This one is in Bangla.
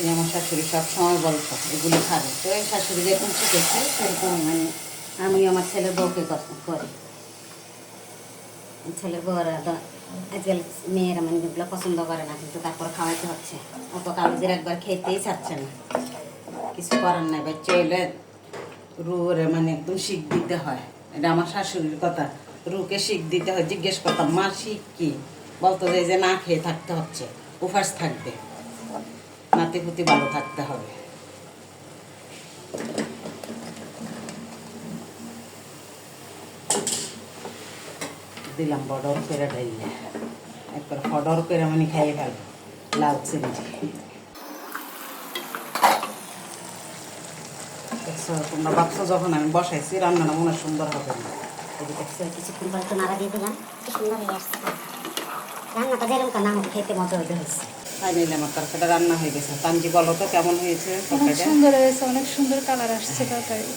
এই আমার শাশুড়ি সব সময় বলতো এগুলি খাবে, তো এই শাশুড়ি যেরকম শিখেছে সেরকম মানে আমি আমার ছেলের বউকে করি। ছেলের বউরা তো আজকাল মেয়েরা মানে যেগুলো পছন্দ করে না, কিন্তু তারপর খাওয়াইতে হচ্ছে। অত কাগজের একবার খেতেই চাচ্ছে না, কিছু করার নাই। বাচ্চা এলে রুরে মানে একদম শিখ দিতে হয়। এটা আমার শাশুড়ির কথা, রুকে শিখ দিতে হয়। জিজ্ঞেস করতাম মা শিখ কি, বলতো যে না খেয়ে থাকতে হচ্ছে, উপাস থাকবে, নাতি পুতি ভালো থাকতে হবে। দিলাম বডর করে ডাইলে একবার ফডর করে মানে খাইয়ে ফেলবো লাউ চিংড়ি। তোমরা ভাবছো যখন আমি বসাইছি রান্নাটা মনে সুন্দর হবে না, কিছুক্ষণ পর একটু নাড়া দিয়ে দিলাম, কি সুন্দর হয়ে আসছে। রান্নাটা যেরকম না হোক খেতে মজা হইতে হয়েছে। ফাইনালি আমার তরকারিটা রান্না হয়ে গেছে। তানজি বলো তো কেমন হয়েছে অনেক তরকারিটা? সুন্দর হয়েছে, অনেক সুন্দর কালার আসছে তরকারি।